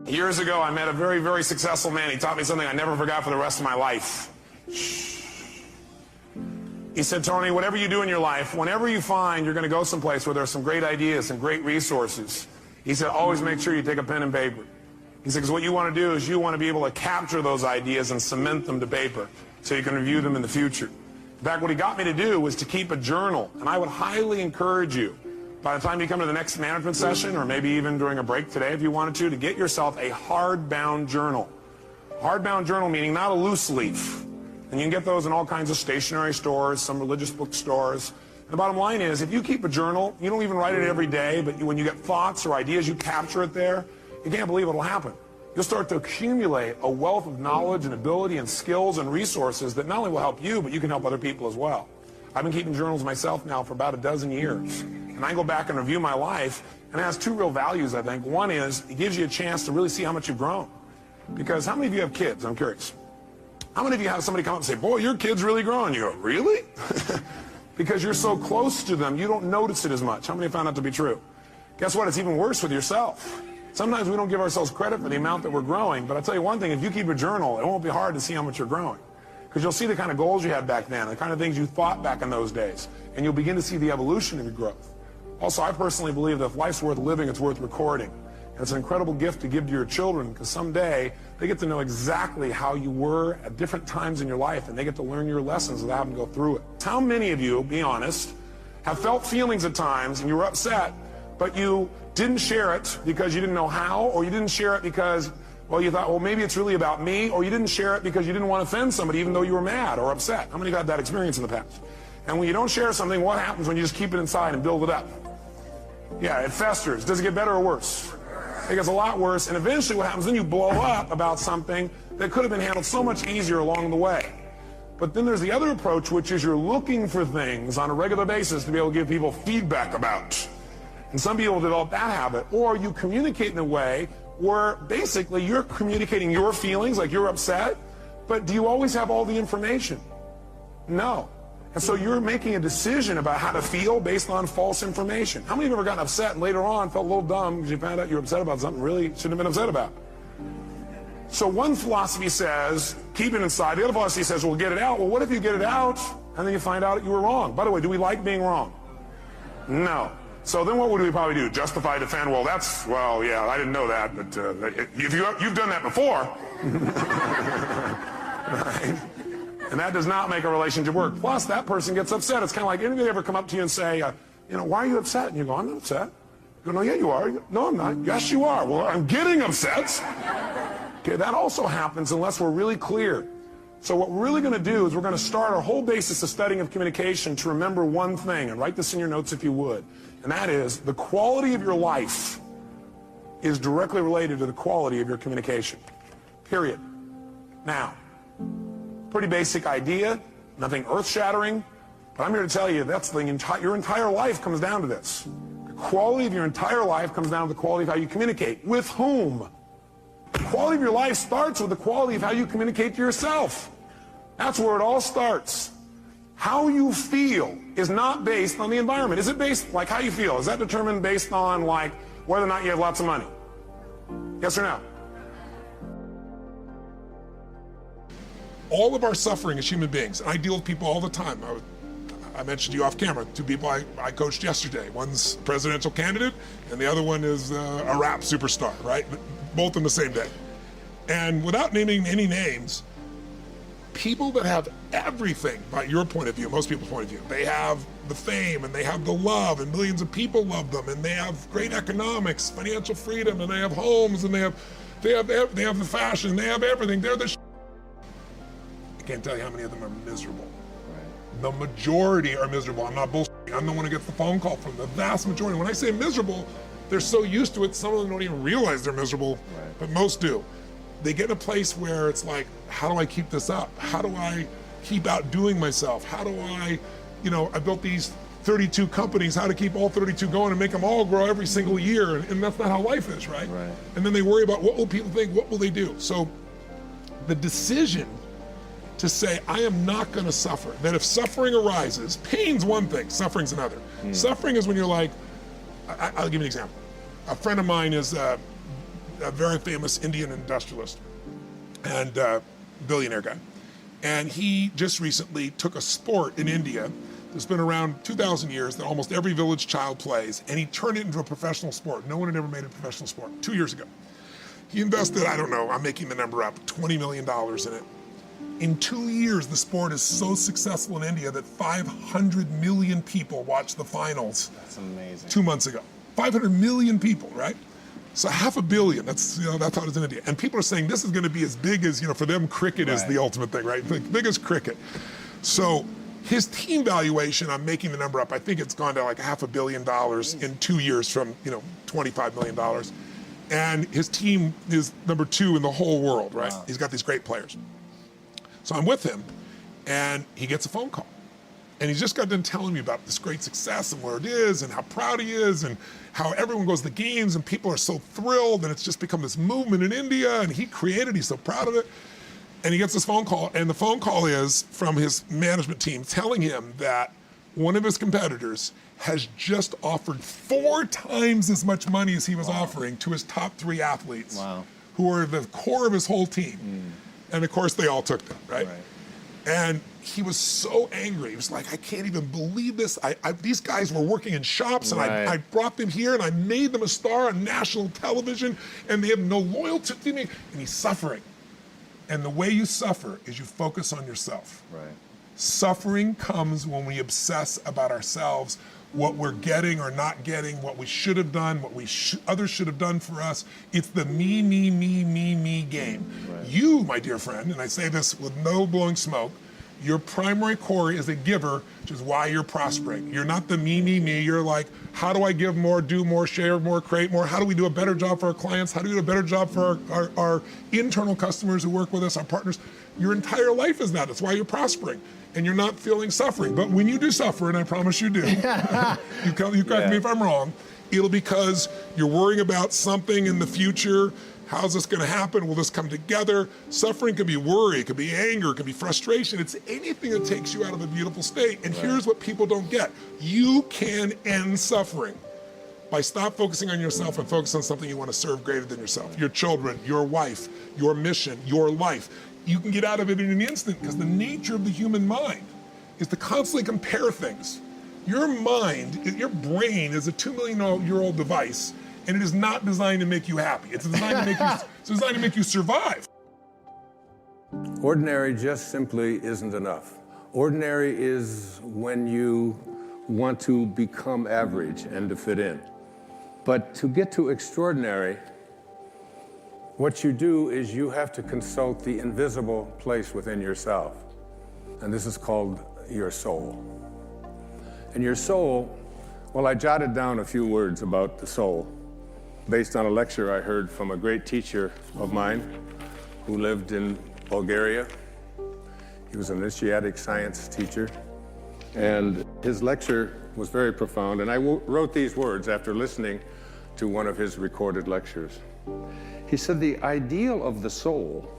Years ago, I met a very, very successful man. He taught me something I never forgot for the rest of my life. He said, Tony, whatever you do in your life, whenever you find you're going to go someplace where there's some great ideas and great resources, he said, always make sure you take a pen and paper. He said, because what you want to do is you want to be able to capture those ideas and cement them to paper so you can review them in the future. In fact, what he got me to do was to keep a journal, and I would highly encourage you, by the time you come to the next management session, or maybe even during a break today if you wanted to get yourself a hardbound journal. Hardbound journal meaning not a loose leaf. And you can get those in all kinds of stationery stores, some religious bookstores. And the bottom line is, if you keep a journal, you don't even write it every day, but when you get thoughts or ideas, you capture it there, you can't believe what'll happen. You'll start to accumulate a wealth of knowledge and ability and skills and resources that not only will help you, but you can help other people as well. I've been keeping journals myself now for about a dozen years. And I go back and review my life, and it has two real values, I think. One is, it gives you a chance to really see how much you've grown. Because how many of you have kids? I'm curious. How many of you have somebody come up and say, boy, your kid's really grown? You go, really? Because you're so close to them, you don't notice it as much. How many found that to be true? Guess what? It's even worse with yourself. Sometimes we don't give ourselves credit for the amount that we're growing, but I'll tell you one thing, if you keep a journal, it won't be hard to see how much you're growing. Because you'll see the kind of goals you had back then, the kind of things you thought back in those days, and you'll begin to see the evolution of your growth. Also, I personally believe that if life's worth living, it's worth recording. And it's an incredible gift to give to your children, because someday they get to know exactly how you were at different times in your life, and they get to learn your lessons without having to go through it. How many of you, be honest, have felt feelings at times and you were upset, but you didn't share it because you didn't know how, or you didn't share it because, well, you thought, well, maybe it's really about me, or you didn't share it because you didn't want to offend somebody even though you were mad or upset? How many got that experience in the past? And when you don't share something, what happens when you just keep it inside and build it up? Yeah, it festers. Does it get better or worse? It gets a lot worse, and eventually what happens, then you blow up about something that could have been handled so much easier along the way. But then there's the other approach, which is you're looking for things on a regular basis to be able to give people feedback about. And some people develop that habit. Or you communicate in a way where basically you're communicating your feelings, like you're upset, but do you always have all the information? No. And so you're making a decision about how to feel based on false information. How many of you have ever gotten upset and later on felt a little dumb because you found out you were upset about something really shouldn't have been upset about? So one philosophy says, keep it inside. The other philosophy says, well, get it out. Well, what if you get it out and then you find out you were wrong? By the way, do we like being wrong? No. So then what would we probably do? Justify, defend? Well, yeah, I didn't know that, but if you've done that before. Right? And that does not make a relationship work. Plus, that person gets upset. It's kind of like, anybody ever come up to you and say, why are you upset? And you go, I'm not upset. You go, no, yeah, you are. You go, no, I'm not. Yes, you are. Well, I'm getting upset. Okay, that also happens unless we're really clear. So what we're really going to do is we're going to start our whole basis of studying of communication to remember one thing, and write this in your notes if you would, and that is the quality of your life is directly related to the quality of your communication. Period. Now, pretty basic idea, nothing earth-shattering, but I'm here to tell you that's your entire life comes down to this. The quality of your entire life comes down to the quality of how you communicate. With whom? The quality of your life starts with the quality of how you communicate to yourself. That's where it all starts. How you feel is not based on the environment. Is it based, like how you feel, is that determined based on like whether or not you have lots of money? Yes or no? All of our suffering as human beings, and I deal with people all the time. I mentioned to you off camera, two people I coached yesterday. One's a presidential candidate, and the other one is a rap superstar, right? Both in the same day. And without naming any names, people that have everything, by your point of view, most people's point of view, they have the fame and they have the love and millions of people love them and they have great economics, financial freedom, and they have homes and they have the fashion, they have everything. They're the I can't tell you how many of them are miserable. Right. The majority are miserable. I'm not bullshitting. I'm the one who gets the phone call from the vast majority. When I say miserable, they're so used to it, some of them don't even realize they're miserable, right, but most do. They get in a place where it's like, how do I keep this up? How do I keep outdoing myself? How do I, I built these 32 companies, how to keep all 32 going and make them all grow every single year, and that's not how life is, right? Right. And then they worry about what will people think, what will they do? So the decision to say, I am not going to suffer, that if suffering arises, pain's one thing, suffering's another. Suffering is when you're like, I'll give you an example. A friend of mine is a very famous Indian industrialist and billionaire guy. And he just recently took a sport in India that's been around 2,000 years that almost every village child plays, and he turned it into a professional sport. No one had ever made a professional sport 2 years ago. He invested, I don't know, I'm making the number up, $20 million in it. In 2 years, the sport is so successful in India that 500 million people watched the finals. That's amazing. 2 months ago. 500 million people, right? So 500 million, that's how it is in India. And people are saying this is going to be as big as, for them, cricket is the ultimate thing, right? The biggest cricket. So his team valuation, I'm making the number up, I think it's gone to like $500 million in 2 years from, $25 million. And his team is number 2 in the whole world, right? Wow. He's got these great players. So I'm with him, and he gets a phone call. And he's just got done telling me about this great success and where it is and how proud he is and how everyone goes to the games and people are so thrilled and it's just become this movement in India and he created, he's so proud of it. And he gets this phone call, and the phone call is from his management team telling him that one of his competitors has just offered 4 times as much money as he was offering to his top 3 athletes who are the core of his whole team. And of course they all took them, right? And he was so angry. He was like, I can't even believe this. These guys were working in shops and I brought them here and I made them a star on national television and they have no loyalty to me. And he's suffering. And the way you suffer is you focus on yourself. Right. Suffering comes when we obsess about ourselves, what we're getting or not getting, what we should have done, what others should have done for us. It's the me game. Right. You, my dear friend, and I say this with no blowing smoke, your primary core is a giver, which is why you're prospering. You're not the me. You're like, how do I give more, do more, share more, create more? How do we do a better job for our clients? How do we do a better job for our internal customers who work with us, our partners? Your entire life is that. That's why you're prospering. And you're not feeling suffering. But when you do suffer, and I promise you do, you correct me if I'm wrong, it'll because you're worrying about something in the future, How's this gonna happen? Will this come together? Suffering can be worry, it can be anger, it can be frustration. It's anything that takes you out of a beautiful state. And here's what people don't get. You can end suffering by stop focusing on yourself and focus on something you want to serve greater than yourself. Your children, your wife, your mission, your life. You can get out of it in an instant because the nature of the human mind is to constantly compare things. Your mind, your brain is a 2 million year old device, and it is not designed to make you happy. It's designed to make you survive. Ordinary just simply isn't enough. Ordinary is when you want to become average and to fit in. But to get to extraordinary, what you do is you have to consult the invisible place within yourself. And this is called your soul. And your soul, well, I jotted down a few words about the soul based on a lecture I heard from a great teacher of mine who lived in Bulgaria. He was an initiatic science teacher. And his lecture was very profound. And I wrote these words after listening to one of his recorded lectures. He said, the ideal of the soul,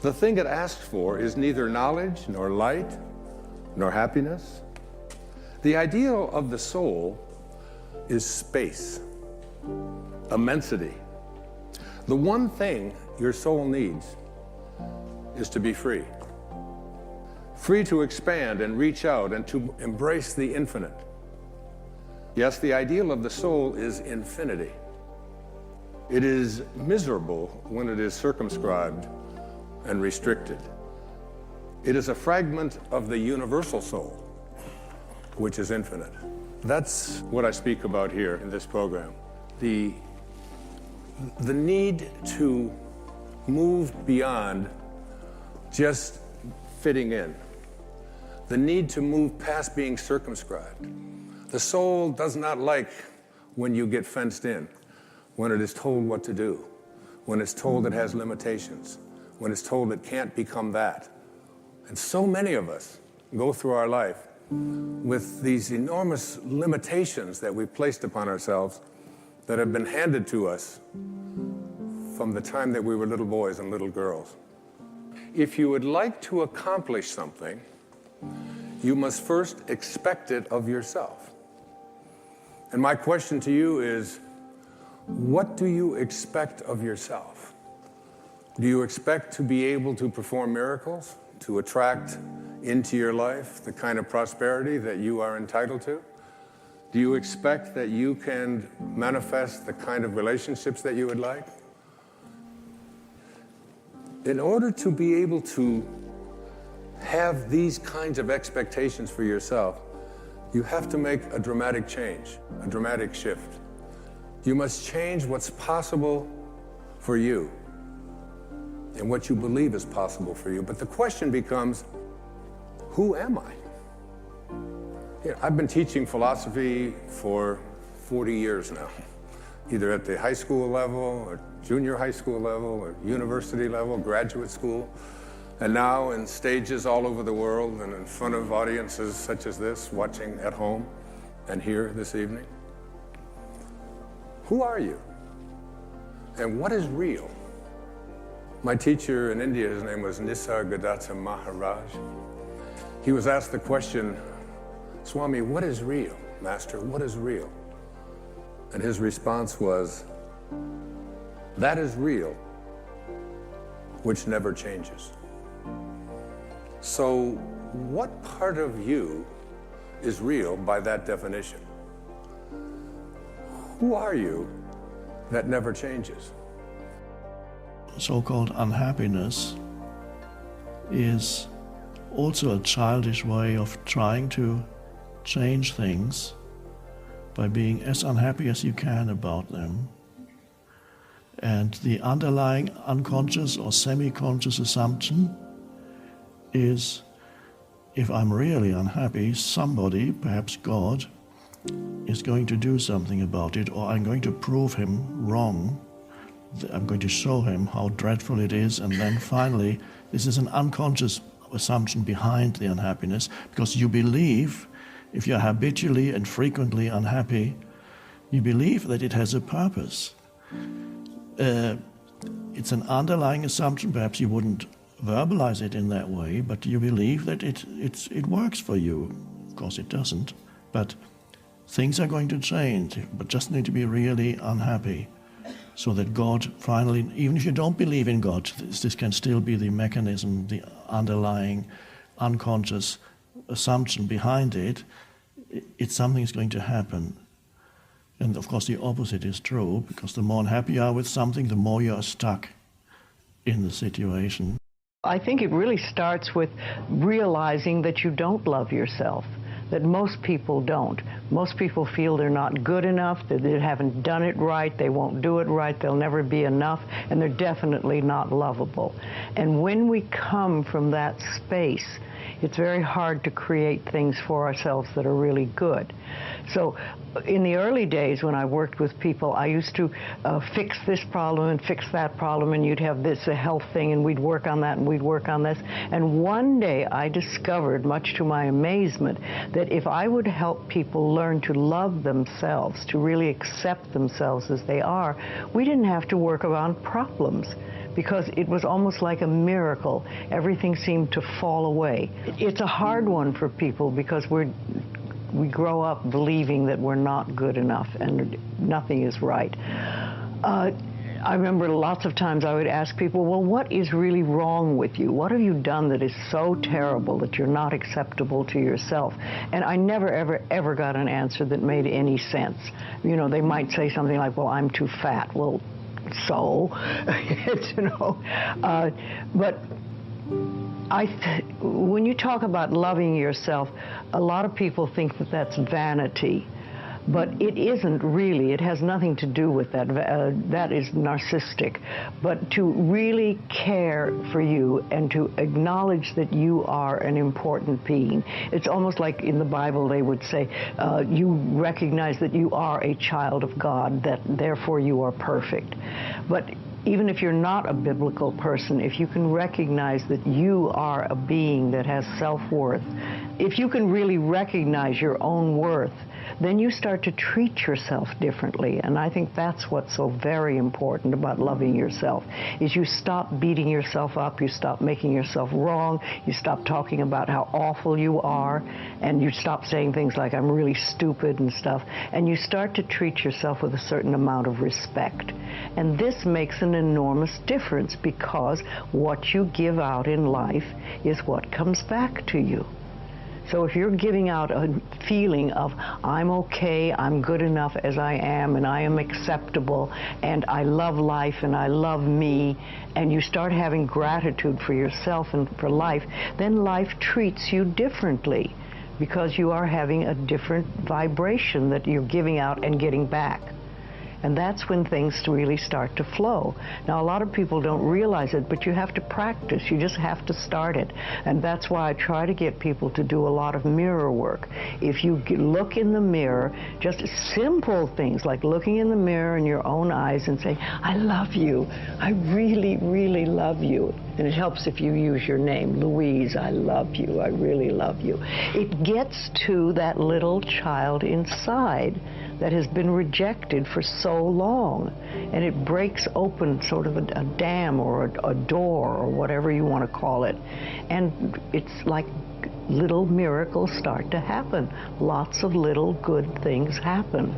the thing it asks for, is neither knowledge, nor light, nor happiness. The ideal of the soul is space, immensity. The one thing your soul needs is to be free. Free to expand and reach out and to embrace the infinite. Yes, the ideal of the soul is infinity. It is miserable when it is circumscribed and restricted. It is a fragment of the universal soul, which is infinite. That's what I speak about here in this program. The need to move beyond just fitting in. The need to move past being circumscribed. The soul does not like when you get fenced in, when it is told what to do, when it's told it has limitations, when it's told it can't become that. And so many of us go through our life with these enormous limitations that we've placed upon ourselves that have been handed to us from the time that we were little boys and little girls. If you would like to accomplish something, you must first expect it of yourself. And my question to you is, what do you expect of yourself? Do you expect to be able to perform miracles, to attract into your life the kind of prosperity that you are entitled to? Do you expect that you can manifest the kind of relationships that you would like? In order to be able to have these kinds of expectations for yourself, you have to make a dramatic change, a dramatic shift. You must change what's possible for you and what you believe is possible for you. But the question becomes, who am I? You know, I've been teaching philosophy for 40 years now, either at the high school level or junior high school level or university level, graduate school, and now in stages all over the world and in front of audiences such as this, watching at home and here this evening. Who are you? And what is real? My teacher in India, his name was Nisargadatta Maharaj. He was asked the question, Swami, what is real? Master, what is real? And his response was, that is real, which never changes. So what part of you is real by that definition? Who are you that never changes? So-called unhappiness is also a childish way of trying to change things by being as unhappy as you can about them. And the underlying unconscious or semi-conscious assumption is, if I'm really unhappy, somebody, perhaps God, is going to do something about it, or I'm going to prove him wrong. I'm going to show him how dreadful it is, and then finally, this is an unconscious assumption behind the unhappiness, because you believe, if you're habitually and frequently unhappy, you believe that it has a purpose. it's an underlying assumption. Perhaps you wouldn't verbalize it in that way, but you believe that it works for you. Of course it doesn't, but things are going to change, but just need to be really unhappy so that God finally, even if you don't believe in God, this can still be the mechanism, the underlying unconscious assumption behind it. It's something's going to happen. And of course the opposite is true, because the more unhappy you are with something, the more you are stuck in the situation. I think it really starts with realizing that you don't love yourself, that most people don't. Most people feel they're not good enough, that they haven't done it right, they won't do it right, they'll never be enough, and they're definitely not lovable. And when we come from that space, it's very hard to create things for ourselves that are really good. So in the early days when I worked with people, I used to fix this problem and fix that problem, and you'd have this, a health thing, and we'd work on that and we'd work on this. And one day I discovered, much to my amazement, that if I would help people learn to love themselves, to really accept themselves as they are, we didn't have to work around problems, because it was almost like a miracle. Everything seemed to fall away. It's a hard one for people because we grow up believing that we're not good enough and nothing is right. I remember lots of times I would ask people, well, what is really wrong with you? What have you done that is so terrible that you're not acceptable to yourself? And I never, ever, ever got an answer that made any sense. You know, they might say something like, well, I'm too fat. Well, so, you know, but when you talk about loving yourself, a lot of people think that that's vanity, but it isn't really. It has nothing to do with that. That is narcissistic. But to really care for you and to acknowledge that you are an important being. It's almost like in the Bible they would say, you recognize that you are a child of God, that therefore you are perfect. But even if you're not a biblical person, if you can recognize that you are a being that has self-worth, if you can really recognize your own worth, then you start to treat yourself differently. And I think that's what's so very important about loving yourself, is you stop beating yourself up, you stop making yourself wrong, you stop talking about how awful you are, and you stop saying things like, I'm really stupid and stuff, and you start to treat yourself with a certain amount of respect. And this makes an enormous difference, because what you give out in life is what comes back to you. So if you're giving out a feeling of, I'm okay, I'm good enough as I am, and I am acceptable, and I love life, and I love me, and you start having gratitude for yourself and for life, then life treats you differently, because you are having a different vibration that you're giving out and getting back. And that's when things really start to flow. Now, a lot of people don't realize it, but you have to practice. You just have to start it. And that's why I try to get people to do a lot of mirror work. If you look in the mirror, just simple things like looking in the mirror in your own eyes and saying, I love you. I really, really love you. And it helps if you use your name, Luoise, I love you. I really love you. It gets to that little child inside that has been rejected for so long, and it breaks open sort of a dam or a door or whatever you want to call it, and it's like little miracles start to happen. Lots of little good things happen,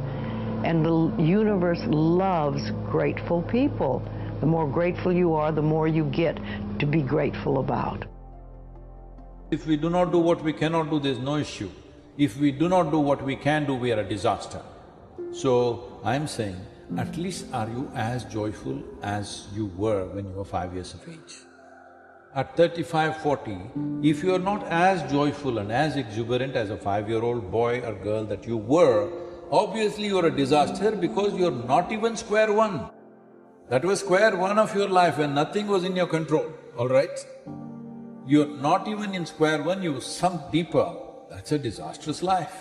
and the universe loves grateful people. The more grateful you are, the more you get to be grateful about. If we do not do what we cannot do, there's no issue. If we do not do what we can do, we are a disaster. So, I'm saying, at least are you as joyful as you were when you were 5 years of age? At 35, 40, if you are not as joyful and as exuberant as a 5-year-old boy or girl that you were, obviously you're a disaster because you're not even square one. That was square one of your life when nothing was in your control, all right? You're not even in square one, you sunk deeper. That's a disastrous life.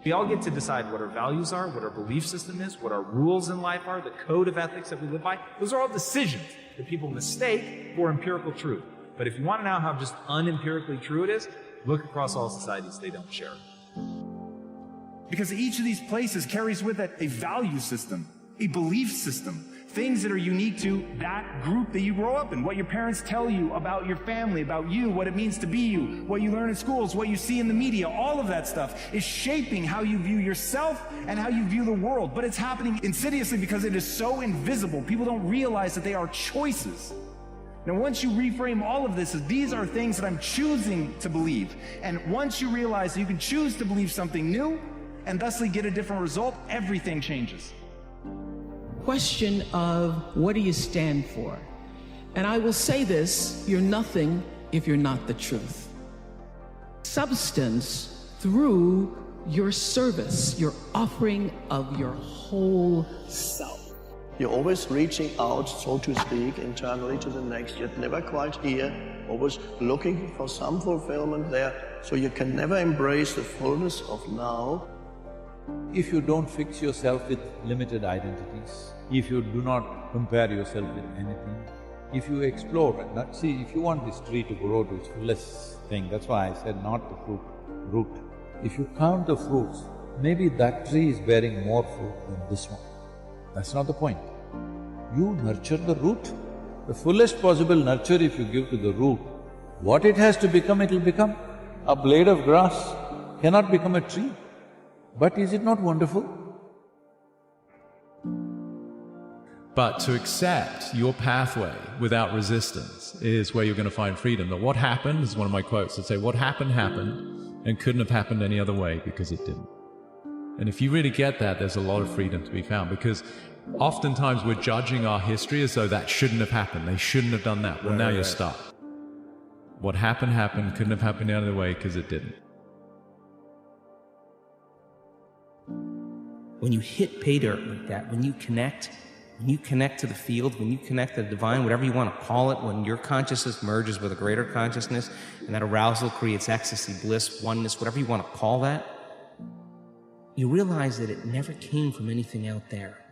We all get to decide what our values are, what our belief system is, what our rules in life are, the code of ethics that we live by. Those are all decisions that people mistake for empirical truth. But if you want to know how just unempirically true it is, look across all societies, they don't share it. Because each of these places carries with it a value system, a belief system. things that are unique to that group that you grow up in, what your parents tell you about your family, about you, what it means to be you, what you learn in schools, what you see in the media, all of that stuff is shaping how you view yourself and how you view the world. But it's happening insidiously because it is so invisible. People don't realize that they are choices. Now, once you reframe all of this as these are things that I'm choosing to believe, and once you realize that you can choose to believe something new and thusly get a different result, everything changes. Question of what do you stand for? And I will say this, you're nothing if you're not the truth. Substance through your service, your offering of your whole self. You're always reaching out, so to speak, internally to the next, yet never quite here, always looking for some fulfillment there, so you can never embrace the fullness of now. If you don't fix yourself with limited identities, if you do not compare yourself with anything, if you explore, see, if you want this tree to grow to its fullest thing, that's why I said not the root. If you count the fruits, maybe that tree is bearing more fruit than this one. That's not the point. You nurture the root. The fullest possible nurture if you give to the root, what it has to become, it will become. A blade of grass cannot become a tree. But is it not wonderful? But to accept your pathway without resistance is where you're going to find freedom. That what happened is one of my quotes that say, what happened, happened, and couldn't have happened any other way because it didn't. And if you really get that, there's a lot of freedom to be found, because oftentimes we're judging our history as though that shouldn't have happened, they shouldn't have done that. Well, now you're stuck. What happened, happened, couldn't have happened any other way because it didn't. When you hit pay dirt like that, when you connect to the field, when you connect to the divine, whatever you want to call it, when your consciousness merges with a greater consciousness, and that arousal creates ecstasy, bliss, oneness, whatever you want to call that, you realize that it never came from anything out there.